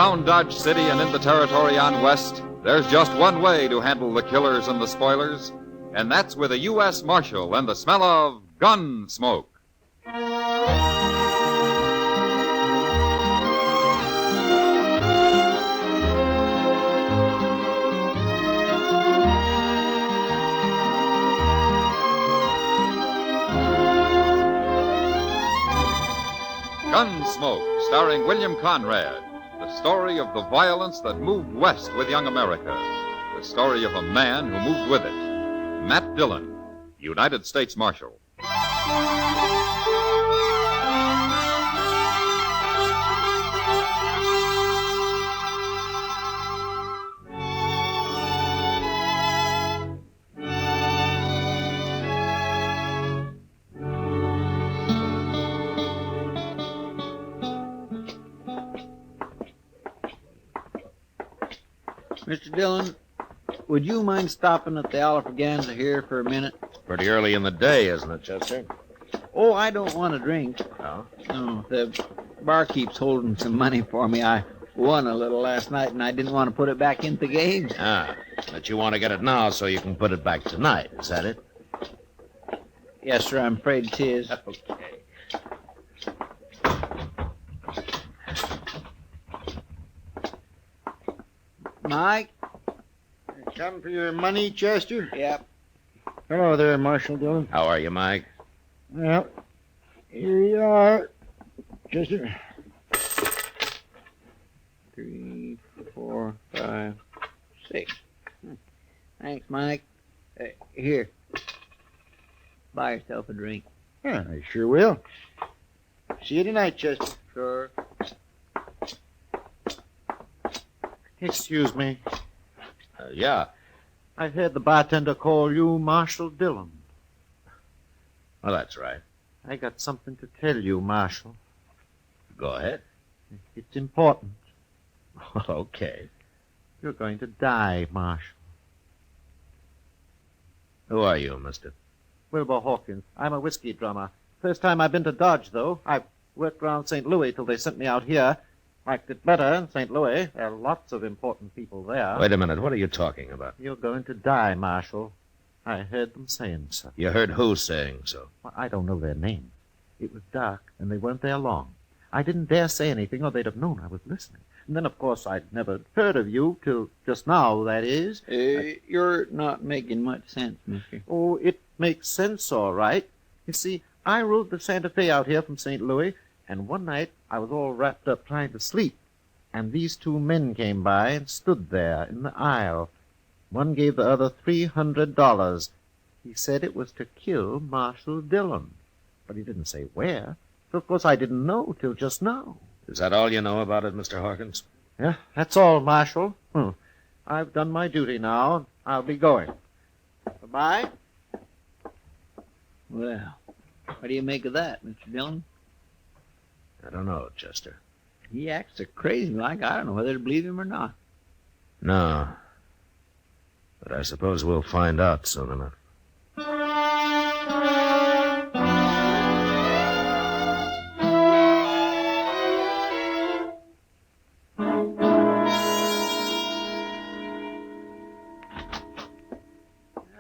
Around Dodge City and in the territory on West, there's just one way to handle the killers and the spoilers, and that's with a U.S. Marshal and the smell of Gunsmoke. Gunsmoke, starring William Conrad. The story of the violence that moved west with young America. The story of a man who moved with it. Matt Dillon, United States Marshal. Mr. Dillon, would you mind stopping at the Alfraganza here for a minute? Pretty early in the day, isn't it, Chester? Oh, I don't want a drink. No? No, the barkeep's holding some money for me. I won a little last night, and I didn't want to put it back into the game. Ah, but you want to get it now so you can put it back tonight, is that it? Yes, sir, I'm afraid 'tis. Okay. Mike? Come for your money, Chester? Yep. Hello there, Marshal Dillon. How are you, Mike? Well, here you are, Chester. 3, 4, 5, 6. Thanks, Mike. Here. Buy yourself a drink. Yeah, I sure will. See you tonight, Chester. Sure. Excuse me. Yeah. I heard the bartender call you Marshal Dillon. Well, that's right. I got something to tell you, Marshal. Go ahead. It's important. Okay. You're going to die, Marshal. Who are you, mister? Wilbur Hawkins. I'm a whiskey drummer. First time I've been to Dodge, though. I worked around St. Louis till they sent me out here. Liked it better in St. Louis. There are lots of important people there. Wait a minute. What are you talking about? You're going to die, Marshal. I heard them saying so. You heard who saying so? Well, I don't know their names. It was dark, and they weren't there long. I didn't dare say anything, or they'd have known I was listening. And then, of course, I'd never heard of you till just now, that is. You're not making much sense, mister. Oh, it makes sense, all right. You see, I rode the Santa Fe out here from St. Louis, and one night I was all wrapped up trying to sleep, and these two men came by and stood there in the aisle. One gave the other $300. He said it was to kill Marshal Dillon, but he didn't say where. So, of course, I didn't know till just now. Is that all you know about it, Mr. Hawkins? Yeah, that's all, Marshal. I've done my duty now. I'll be going. Bye-bye. Well, what do you make of that, Mr. Dillon? I don't know, Chester. He acts so crazy like I don't know whether to believe him or not. No. But I suppose we'll find out soon enough.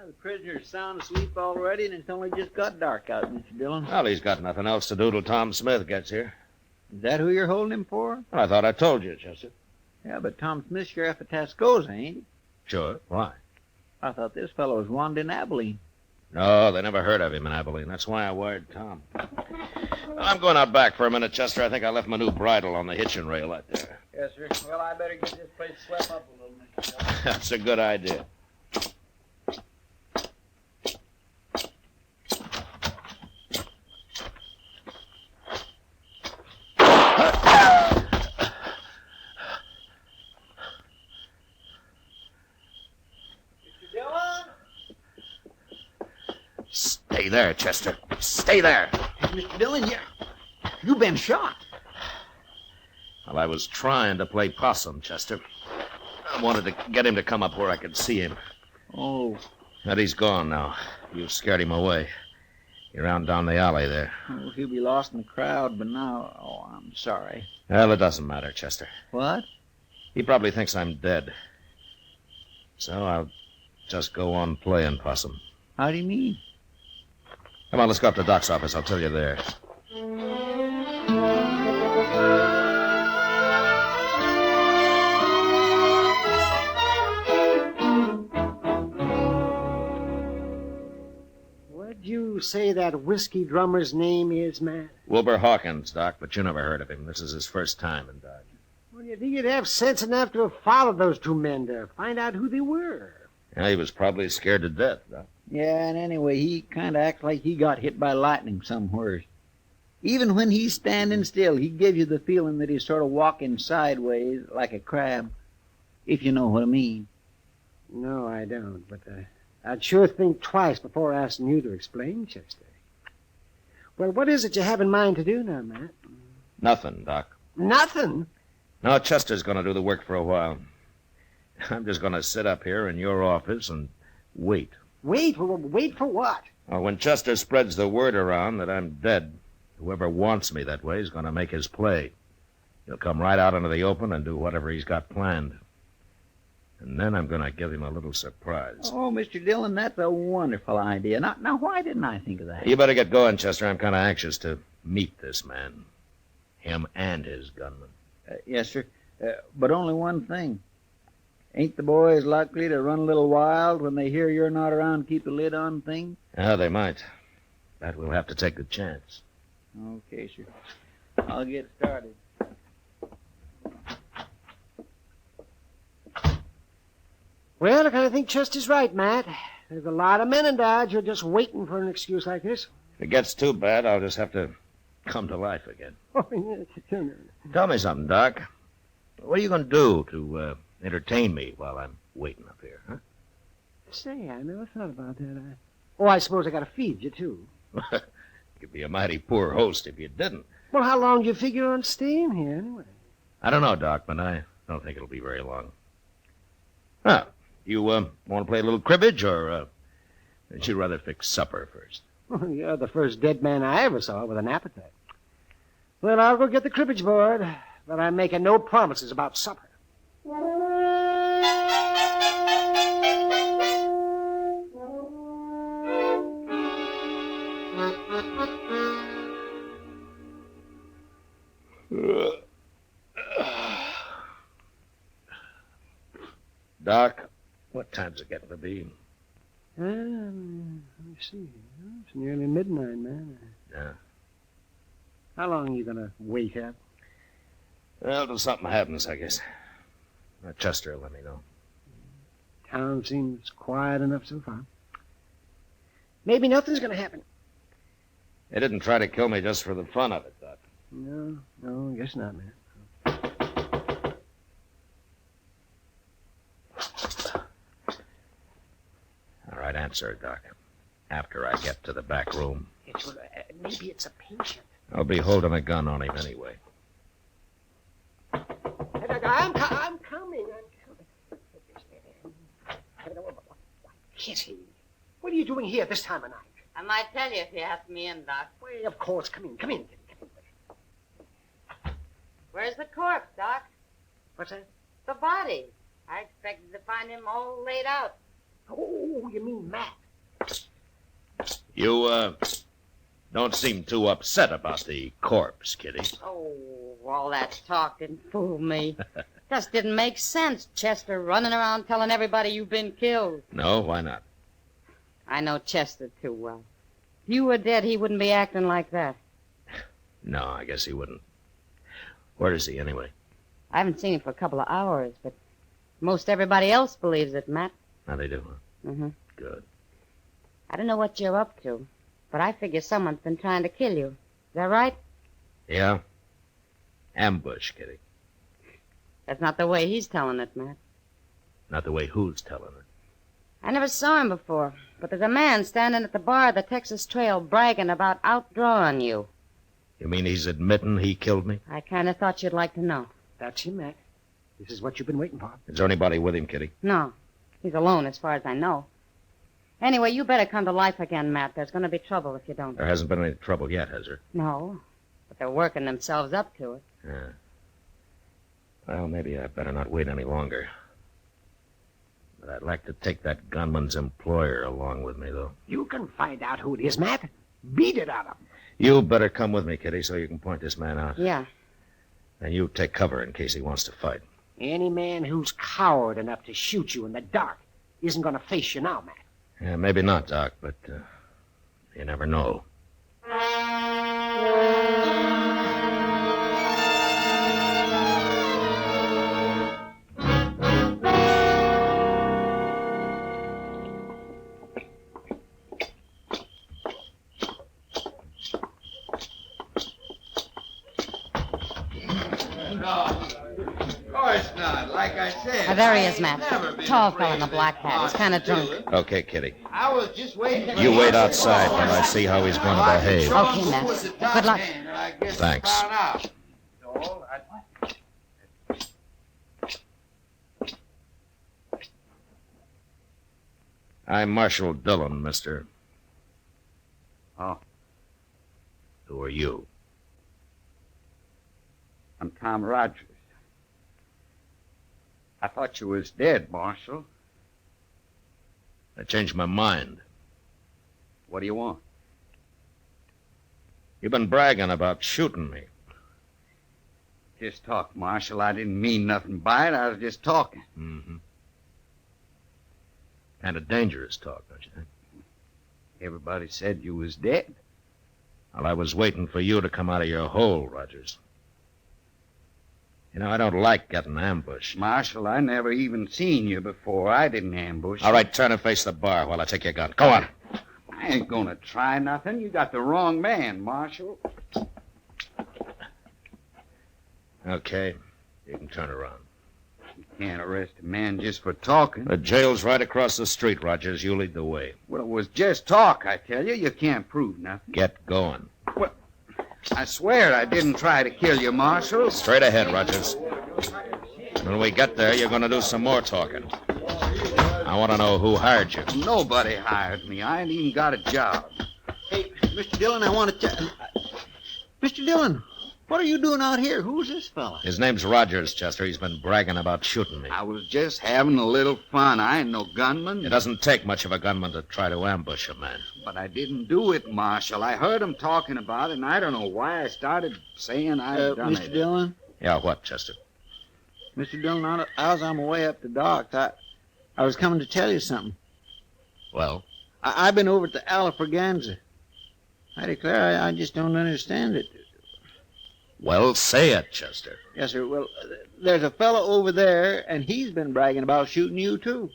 The prisoner's sound asleep already, and it's only just got dark out, Mr. Dillon. Well, he's got nothing else to do till Tom Smith gets here. Is that who you're holding him for? Well, I thought I told you, Chester. Yeah, but Tom Smith's sheriff of Tascosa, ain't he? Sure. Why? I thought this fellow was wanted in Abilene. No, they never heard of him in Abilene. That's why I wired Tom. Well, I'm going out back for a minute, Chester. I think I left my new bridle on the hitching rail out there. Yes, sir. Well, I better get this place swept up a little, Mr. Dillon. That's a good idea. Stay there, Chester. Stay there. Mr. Dillon, you've been shot. Well, I was trying to play possum, Chester. I wanted to get him to come up where I could see him. Oh. But he's gone now. You scared him away. You're on down the alley there. Oh, he'll be lost in the crowd, but now... Oh, I'm sorry. Well, it doesn't matter, Chester. What? He probably thinks I'm dead. So I'll just go on playing possum. How do you mean? Come on, let's go up to Doc's office. I'll tell you there. What'd you say that whiskey drummer's name is, Matt? Wilbur Hawkins, Doc, but you never heard of him. This is his first time in Dodge. Well, you think you'd have sense enough to have followed those two men to find out who they were. Yeah, he was probably scared to death, Doc. Yeah, and anyway, he kind of acts like he got hit by lightning somewhere. Even when he's standing still, he gives you the feeling that he's sort of walking sideways like a crab, if you know what I mean. No, I don't, but I'd sure think twice before asking you to explain, Chester. Well, what is it you have in mind to do now, Matt? Nothing, Doc. Nothing? No, Chester's going to do the work for a while. I'm just going to sit up here in your office and wait. Wait? Well, wait for what? Well, when Chester spreads the word around that I'm dead, whoever wants me that way is going to make his play. He'll come right out into the open and do whatever he's got planned. And then I'm going to give him a little surprise. Oh, Mr. Dillon, that's a wonderful idea. Now, why didn't I think of that? You better get going, Chester. I'm kind of anxious to meet this man. Him and his gunman. Yes, sir. But only one thing. Ain't the boys likely to run a little wild when they hear you're not around to keep the lid on things? Yeah, they might. But we'll have to take the chance. Okay, sir. I'll get started. Well, I kind of think Chester's right, Matt. There's a lot of men in Dodge who are just waiting for an excuse like this. If it gets too bad, I'll just have to come to life again. Tell me something, Doc. What are you going to do to entertain me while I'm waiting up here, huh? Say, I never thought about that. Oh, I suppose I got to feed you, too. You'd be a mighty poor host if you didn't. Well, how long do you figure on staying here, anyway? I don't know, Doc, but I don't think it'll be very long. Huh. You want to play a little cribbage, or would you rather fix supper first? Well, you're the first dead man I ever saw with an appetite. Well, I'll go get the cribbage board, but I'm making no promises about supper. Doc, what time's it getting to be? Let me see. It's nearly midnight, man. Yeah. How long are you going to wait up? Well, till something happens, I guess. Chester will let me know. Town seems quiet enough so far. Maybe nothing's going to happen. They didn't try to kill me just for the fun of it, Doc. No, I guess not, man. All right, answer it, Doc. After I get to the back room. Maybe it's a patient. I'll be holding a gun on him anyway. I'm coming. Kitty, what are you doing here this time of night? I might tell you if you ask me in, Doc. Well, of course. Come in, Kitty. Where's the corpse, Doc? What's that? The body. I expected to find him all laid out. Oh, you mean Matt? You, don't seem too upset about the corpse, Kitty. Oh, all that talk didn't fool me. Just didn't make sense, Chester running around telling everybody you've been killed. No, why not? I know Chester too well. If you were dead, he wouldn't be acting like that. No, I guess he wouldn't. Where is he, anyway? I haven't seen him for a couple of hours, but most everybody else believes it, Matt. Now they do, huh? Mm-hmm. Good. I don't know what you're up to, but I figure someone's been trying to kill you. Is that right? Yeah? Ambush, Kitty. That's not the way he's telling it, Matt. Not the way who's telling it. I never saw him before, but there's a man standing at the bar of the Texas Trail bragging about outdrawing you. You mean he's admitting he killed me? I kind of thought you'd like to know. That's him, Matt. This is what you've been waiting for. Is there anybody with him, Kitty? No, he's alone as far as I know. Anyway, you better come to life again, Matt. There's going to be trouble if you don't. There hasn't been any trouble yet, has there? No, but they're working themselves up to it. Yeah. Well, maybe I better not wait any longer. But I'd like to take that gunman's employer along with me, though. You can find out who it is, Matt. Beat it out of him. You better come with me, Kitty, so you can point this man out. Yeah. And you take cover in case he wants to fight. Any man who's coward enough to shoot you in the dark isn't going to face you now, Matt. Yeah, maybe not, Doc, but you never know. Like I said. There he is, Matt. Tall fellow in a black hat. He's kind of drunk. Okay, Kitty. I was just waiting. You wait outside while I see how he's going to behave. Okay, Matt. Good luck. Thanks. I'm Marshal Dillon, mister. Oh. Who are you? I'm Tom Rogers. I thought you was dead, Marshal. I changed my mind. What do you want? You've been bragging about shooting me. Just talk, Marshal. I didn't mean nothing by it. I was just talking. Mm-hmm. Kind of dangerous talk, don't you think? Everybody said you was dead. Well, I was waiting for you to come out of your hole, Rogers. You know, I don't like getting ambushed. Marshal, I never even seen you before. I didn't ambush. All right, turn and face the bar while I take your gun. Go on. I ain't gonna try nothing. You got the wrong man, Marshal. Okay, you can turn around. You can't arrest a man just for talking. The jail's right across the street, Rogers. You lead the way. Well, it was just talk, I tell you. You can't prove nothing. Get going. Well, I swear I didn't try to kill you, Marshal. Straight ahead, Rogers. When we get there, you're going to do some more talking. I want to know who hired you. Nobody hired me. I ain't even got a job. Hey, Mr. Dillon, I want to tell... Mr. Dillon, what are you doing out here? Who's this fella? His name's Rogers, Chester. He's been bragging about shooting me. I was just having a little fun. I ain't no gunman. It doesn't take much of a gunman to try to ambush a man. But I didn't do it, Marshal. I heard him talking about it, and I don't know why I started saying I'd done Mr. it. Dillon? Yeah, what, Chester? Mr. Dillon, I was on my way up to Doc's. I was coming to tell you something. Well? I've been over to Alafraganza. I declare I just don't understand it. Well, say it, Chester. Yes, sir. Well, there's a fellow over there, and he's been bragging about shooting you, too.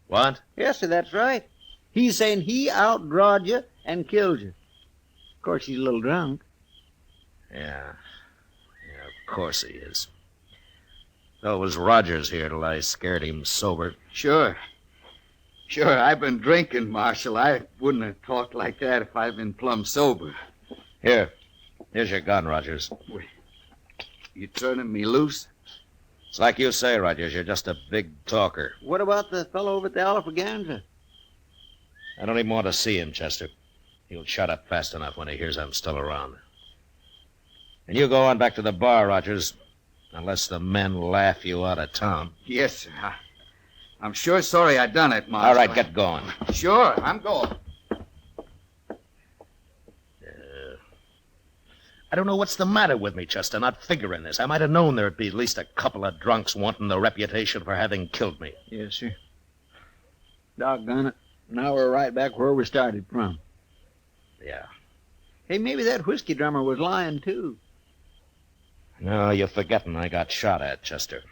What? Yes, sir, that's right. He's saying he outdrawed you and killed you. Of course, he's a little drunk. Yeah, of course he is. So it was Rogers here till I scared him sober. Sure, I've been drinking, Marshal. I wouldn't have talked like that if I'd been plumb sober. Here's your gun, Rogers. You turning me loose? It's like you say, Rogers. You're just a big talker. What about the fellow over at the Alafraganza? I don't even want to see him, Chester. He'll shut up fast enough when he hears I'm still around. And you go on back to the bar, Rogers, unless the men laugh you out of town. Yes, sir. I'm sure sorry I done it, Marshal. All right, get going. Sure, I'm going. I don't know what's the matter with me, Chester, not figuring this. I might have known there'd be at least a couple of drunks wanting the reputation for having killed me. Yes, sir. Doggone it. Now we're right back where we started from. Yeah. Hey, maybe that whiskey drummer was lying, too. No, you're forgetting I got shot at, Chester.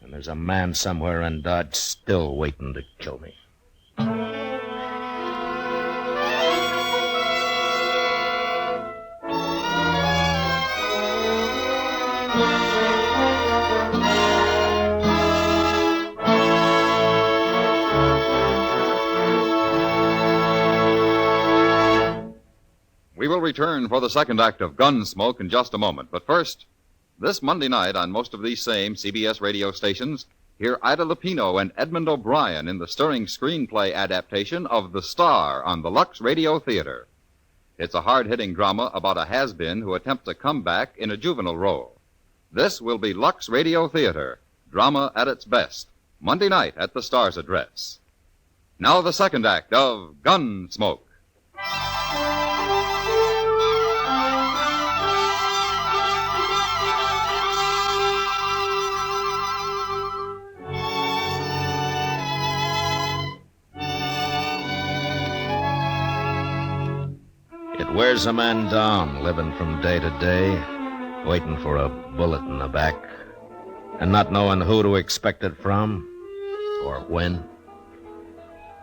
And there's a man somewhere in Dodge still waiting to kill me. We will return for the second act of Gunsmoke in just a moment. But first, this Monday night on most of these same CBS radio stations, hear Ida Lupino and Edmund O'Brien in the stirring screenplay adaptation of The Star on the Lux Radio Theater. It's a hard-hitting drama about a has-been who attempts a comeback in a juvenile role. This will be Lux Radio Theater, drama at its best, Monday night at the Star's Address. Now the second act of Gunsmoke. It wears a man down, living from day to day, waiting for a bullet in the back, and not knowing who to expect it from, or when.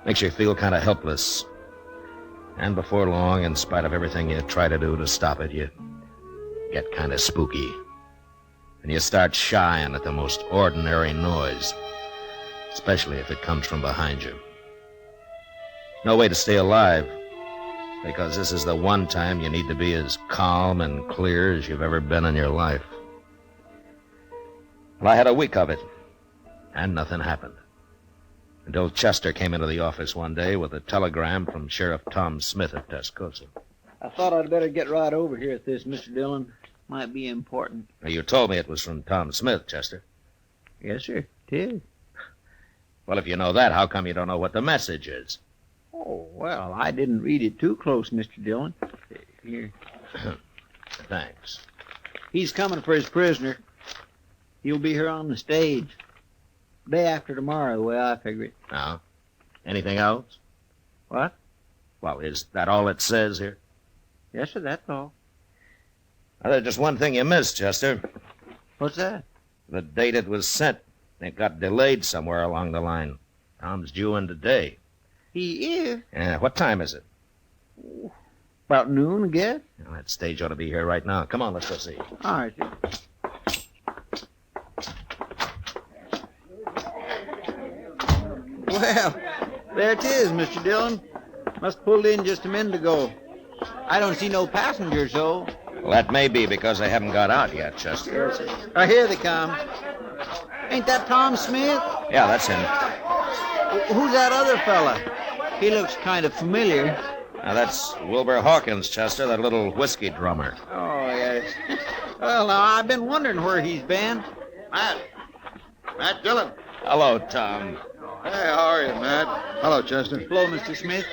Makes you feel kind of helpless. And before long, in spite of everything you try to do to stop it, you get kind of spooky. And you start shying at the most ordinary noise, especially if it comes from behind you. No way to stay alive, because this is the one time you need to be as calm and clear as you've ever been in your life. Well, I had a week of it, and nothing happened. Until Chester came into the office one day with a telegram from Sheriff Tom Smith at Tascosa. I thought I'd better get right over here at this, Mr. Dillon. Might be important. Now, you told me it was from Tom Smith, Chester. Yes, sir. It is. Well, if you know that, how come you don't know what the message is? Oh, well, I didn't read it too close, Mr. Dillon. Here. Thanks. He's coming for his prisoner. He'll be here on the stage. Day after tomorrow, the way I figure it. Now, anything else? What? Well, is that all it says here? Yes, sir, that's all. Now, there's just one thing you missed, Chester. What's that? The date it was sent. It got delayed somewhere along the line. Tom's due in today. He is? What time is it? About noon, I guess. Well, that stage ought to be here right now. Come on, let's go see. All right, sir. Well, there it is, Mr. Dillon. Must pulled in just a minute ago. I don't see no passengers, though. Well, that may be because they haven't got out yet, Chester. Yes, sir. Oh, here they come. Ain't that Tom Smith? Yeah, that's him. Who's that other fella? He looks kind of familiar. Now, that's Wilbur Hawkins, Chester, that little whiskey drummer. Oh, yes. Well, now, I've been wondering where he's been. Matt Dillon. Hello, Tom. Hey, how are you, Matt? Hello, Chester. Hello, Mr. Smith.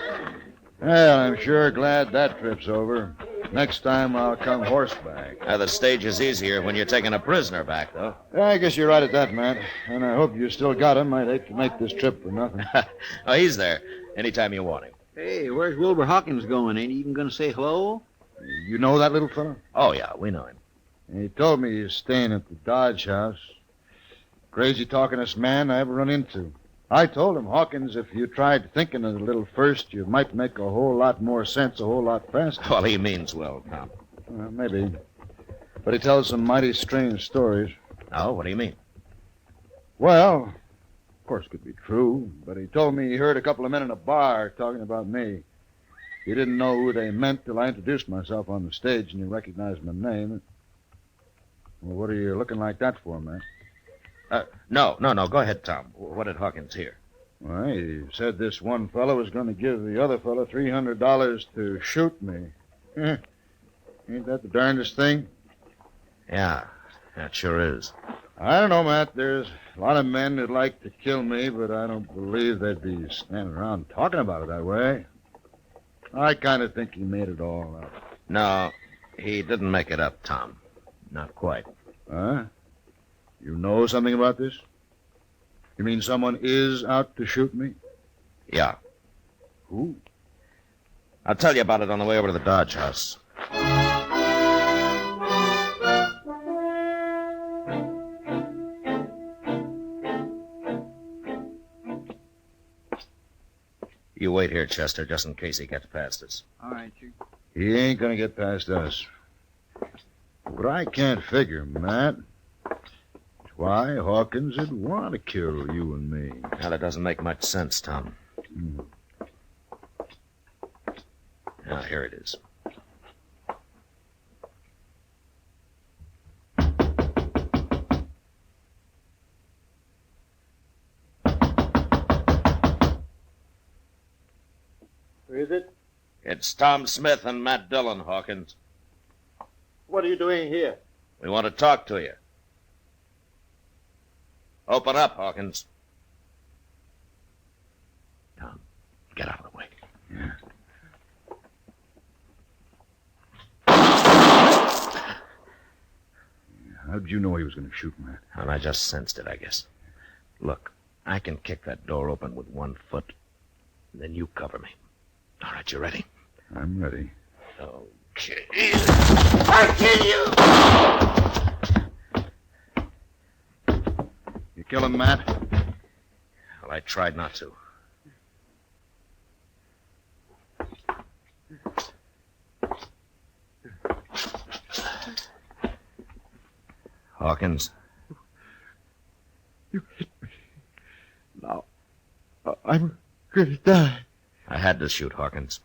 Well, I'm sure glad that trip's over. Next time I'll come horseback. Now, the stage is easier when you're taking a prisoner back, though. Yeah, I guess you're right at that, Matt. And I hope you still got him. I'd hate to make this trip for nothing. Oh, he's there. Anytime you want him. Hey, where's Wilbur Hawkins going? Ain't he even going to say hello? You know that little fellow? Oh, yeah, we know him. He told me he's staying at the Dodge House. Crazy talkingest man I ever run into. I told him, Hawkins, if you tried thinking of it a little first, you might make a whole lot more sense a whole lot faster. Well, he means well, Tom. Well, maybe. But he tells some mighty strange stories. Oh, what do you mean? Well, of course it could be true, but he told me he heard a couple of men in a bar talking about me. He didn't know who they meant till I introduced myself on the stage and he recognized my name. Well, what are you looking like that for, man? No. Go ahead, Tom. What did Hawkins hear? Well, he said this one fellow was going to give the other fellow $300 to shoot me. Ain't that the darndest thing? Yeah, that sure is. I don't know, Matt. There's a lot of men who'd like to kill me, but I don't believe they'd be standing around talking about it that way. I kind of think he made it all up. No, he didn't make it up, Tom. Not quite. Huh? You know something about this? You mean someone is out to shoot me? Yeah. Who? I'll tell you about it on the way over to the Dodge House. You wait here, Chester, just in case he gets past us. All right, sir. He ain't gonna get past us. But I can't figure, Matt. Why Hawkins would want to kill you and me. Now, that doesn't make much sense, Tom. Now, here it is. Who is it? It's Tom Smith and Matt Dillon, Hawkins. What are you doing here? We want to talk to you. Open up, Hawkins. Tom, get out of the way. Yeah. How'd you know he was going to shoot, Matt? And I just sensed it, I guess. Look, I can kick that door open with 1 foot. Then you cover me. All right, you ready? I'm ready. Okay. I'll kill you! You kill him, Matt? Well, I tried not to. Hawkins, You hit me. Now, I'm going to die. I had to shoot Hawkins.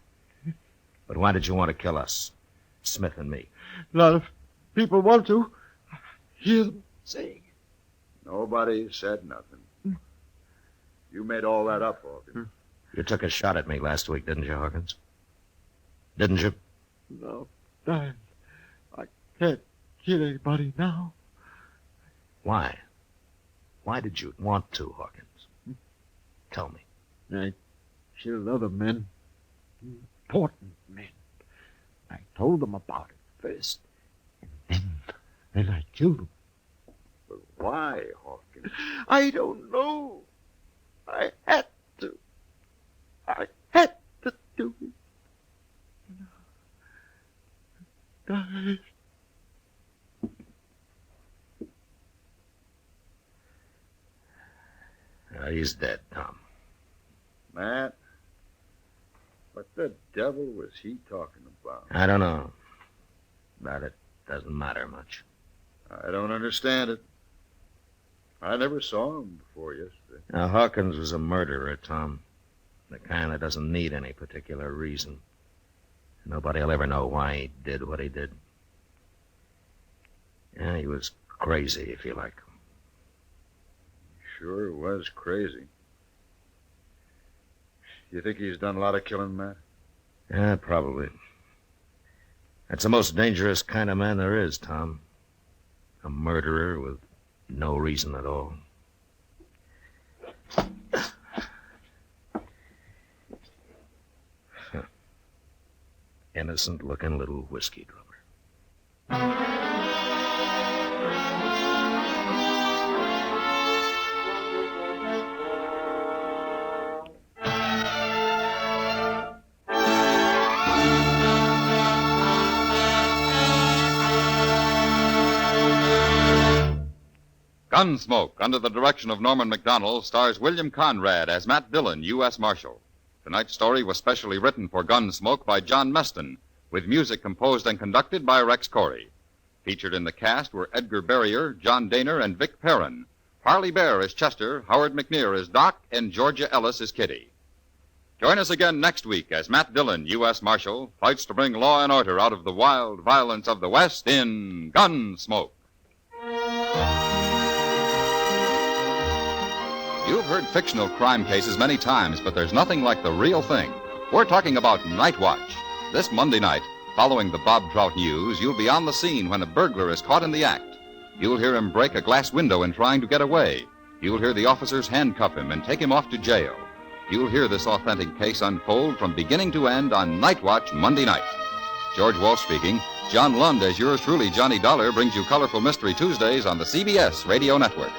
But why did you want to kill us? Smith and me. A lot of people want to. I hear them saying. Nobody said nothing. You made all that up, Hawkins. You took a shot at me last week, didn't you, Hawkins? Didn't you? No, I can't kill anybody now. Why? Why did you want to, Hawkins? Tell me. I killed other men. Important men. I told them about it first. And then I killed them. But why, Hawkins? I don't know. I had to. I had to do it. Die. He's dead, Tom. Matt, what the devil was he talking about? I don't know. But it doesn't matter much. I don't understand it. I never saw him before yesterday. Now, Hawkins was a murderer, Tom. The kind that doesn't need any particular reason. Nobody will ever know why he did what he did. Yeah, he was crazy, if you like. Sure was crazy. You think he's done a lot of killing, Matt? Yeah, probably. That's the most dangerous kind of man there is, Tom. A murderer with no reason at all. Innocent-looking little whiskey drummer. Gunsmoke, under the direction of Norman MacDonald, stars William Conrad as Matt Dillon, U.S. Marshal. Tonight's story was specially written for Gunsmoke by John Meston, with music composed and conducted by Rex Corey. Featured in the cast were Edgar Barrier, John Daner, and Vic Perrin. Harley Bear as Chester, Howard McNear as Doc, and Georgia Ellis as Kitty. Join us again next week as Matt Dillon, U.S. Marshal, fights to bring law and order out of the wild violence of the West in Gunsmoke. You've heard fictional crime cases many times, but there's nothing like the real thing. We're talking about Night Watch. This Monday night, following the Bob Trout news, you'll be on the scene when a burglar is caught in the act. You'll hear him break a glass window in trying to get away. You'll hear the officers handcuff him and take him off to jail. You'll hear this authentic case unfold from beginning to end on Night Watch Monday night. George Walsh speaking. John Lund, as yours truly, Johnny Dollar, brings you colorful Mystery Tuesdays on the CBS Radio Network.